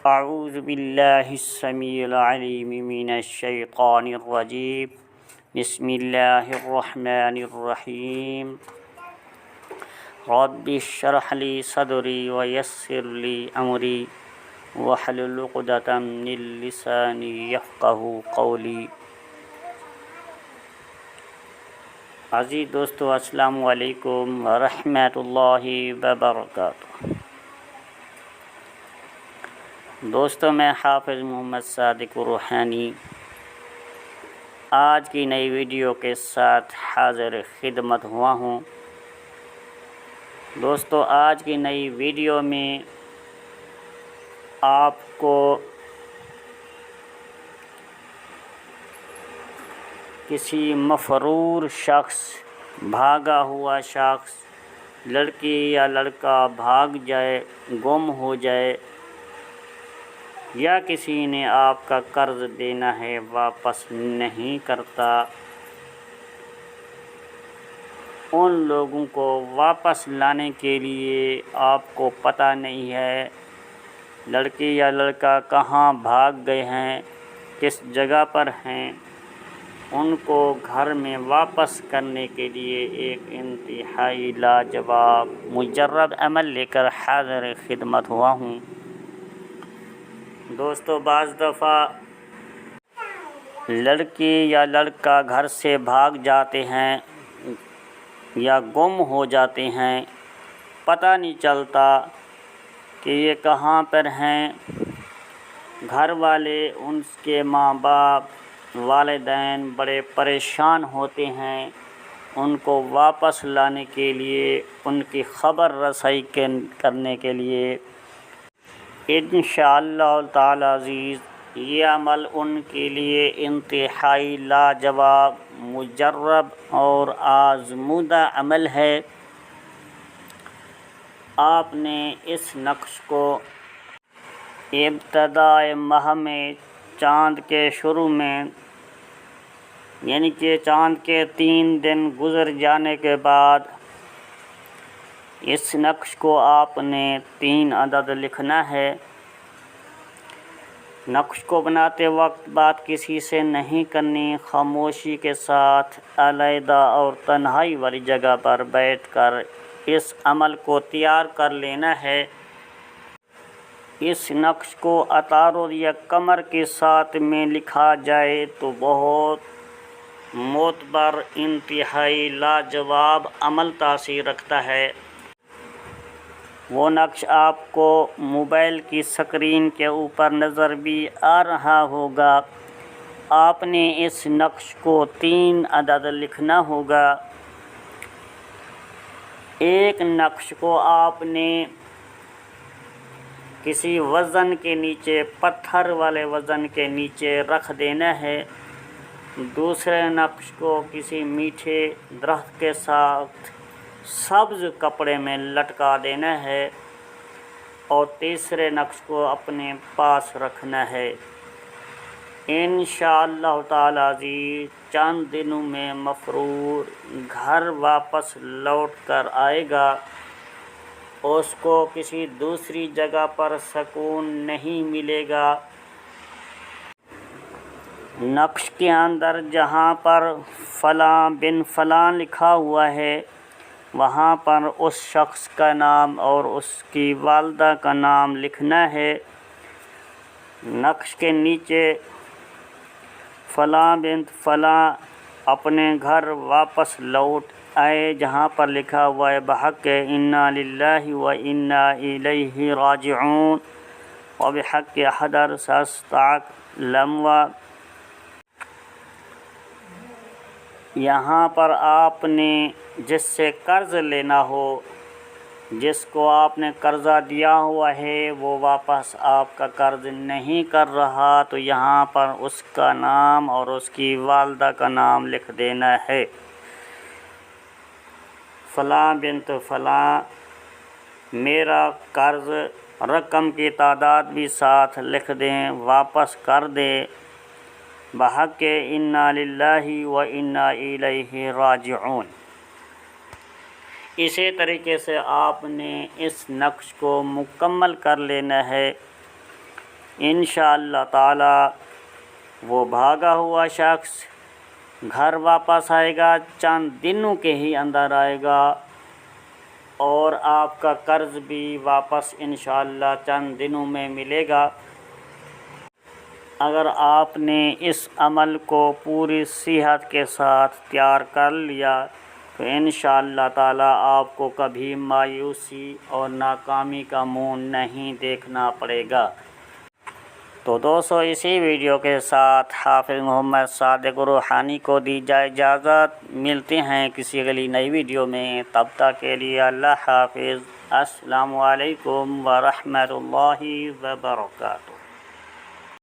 اعوذ باللہ السمیع العلیم من الشیطان الرجیم بسم اللہ الرحمن الرحیم رب اشرح لی صدری ویسر لی امری واحلل عقدۃ من لسانی یفقہوا قولی۔ عزیز دوستو، السلام علیکم ورحمۃ اللہ وبرکاتہ۔ دوستو، میں حافظ محمد صادق روحانی آج کی نئی ویڈیو کے ساتھ حاضر خدمت ہوا ہوں۔ دوستو، آج کی نئی ویڈیو میں آپ کو کسی مفرور شخص، بھاگا ہوا شخص، لڑکی یا لڑکا بھاگ جائے، گم ہو جائے، یا کسی نے آپ کا قرض دینا ہے واپس نہیں کرتا، ان لوگوں کو واپس لانے کے لیے آپ کو پتہ نہیں ہے لڑکی یا لڑکا کہاں بھاگ گئے ہیں، کس جگہ پر ہیں، ان کو گھر میں واپس کرنے کے لیے ایک انتہائی لاجواب مجرب عمل لے کر حاضر خدمت ہوا ہوں۔ دوستو، بعض دفعہ لڑکی یا لڑکا گھر سے بھاگ جاتے ہیں یا گم ہو جاتے ہیں، پتہ نہیں چلتا کہ یہ کہاں پر ہیں۔ گھر والے، ان کے ماں باپ، والدین بڑے پریشان ہوتے ہیں۔ ان کو واپس لانے کے لیے، ان کی خبر رسائی کرنے کے لیے انشاءاللہ تعالی عزیز یہ عمل ان کے لیے انتہائی لاجواب، مجرب اور آزمودہ عمل ہے۔ آپ نے اس نقش کو ابتدائے ماہ میں چاند کے شروع میں، یعنی کہ چاند کے 3 دن گزر جانے کے بعد، اس نقش کو آپ نے 3 عدد لکھنا ہے۔ نقش کو بناتے وقت بات کسی سے نہیں کرنی، خاموشی کے ساتھ علیحدہ اور تنہائی والی جگہ پر بیٹھ کر اس عمل کو تیار کر لینا ہے۔ اس نقش کو عطارد یا قمر کے ساتھ میں لکھا جائے تو بہت معتبر، انتہائی لاجواب عمل تاثیر رکھتا ہے۔ وہ نقش آپ کو موبائل کی اسکرین کے اوپر نظر بھی آ رہا ہوگا۔ آپ نے اس نقش کو 3 عدد لکھنا ہوگا۔ ایک نقش کو آپ نے کسی وزن کے نیچے، پتھر والے وزن کے نیچے رکھ دینا ہے۔ دوسرے نقش کو کسی میٹھے درخت کے ساتھ سبز کپڑے میں لٹکا دینا ہے، اور تیسرے نقش کو اپنے پاس رکھنا ہے۔ انشاءاللہ تعالی عزیز چند دنوں میں مفرور گھر واپس لوٹ کر آئے گا۔ اس کو کسی دوسری جگہ پر سکون نہیں ملے گا۔ نقش کے اندر جہاں پر فلاں بن فلاں لکھا ہوا ہے، وہاں پر اس شخص کا نام اور اس کی والدہ کا نام لکھنا ہے۔ نقش کے نیچے فلاں بنت فلاں اپنے گھر واپس لوٹ آئے، جہاں پر لکھا ہوا ہے بحق انا للہ و انا الیہ راجعون و بحق حضر ساستعلم۔ یہاں پر آپ نے جس سے قرض لینا ہو، جس کو آپ نے قرضہ دیا ہوا ہے، وہ واپس آپ کا قرض نہیں کر رہا، تو یہاں پر اس کا نام اور اس کی والدہ کا نام لکھ دینا ہے۔ فلاں بنت فلاں میرا قرض، رقم کی تعداد بھی ساتھ لکھ دیں، واپس کر دیں، بحق انا للہ و انا الیہ راجعون۔ اسی طریقے سے آپ نے اس نقش کو مکمل کر لینا ہے۔ انشاءاللہ تعالی وہ بھاگا ہوا شخص گھر واپس آئے گا، چند دنوں کے ہی اندر آئے گا، اور آپ کا قرض بھی واپس انشاءاللہ چند دنوں میں ملے گا۔ اگر آپ نے اس عمل کو پوری صحت کے ساتھ تیار کر لیا تو انشاءاللہ تعالی آپ کو کبھی مایوسی اور ناکامی کا منہ نہیں دیکھنا پڑے گا۔ تو دوستو اسی ویڈیو کے ساتھ حافظ محمد صادق روحانی کو دی جائے اجازت، ملتے ہیں کسی اگلی نئی ویڈیو میں، تب تک کے لیے اللہ حافظ۔ السلام علیکم ورحمۃ اللہ وبرکاتہ۔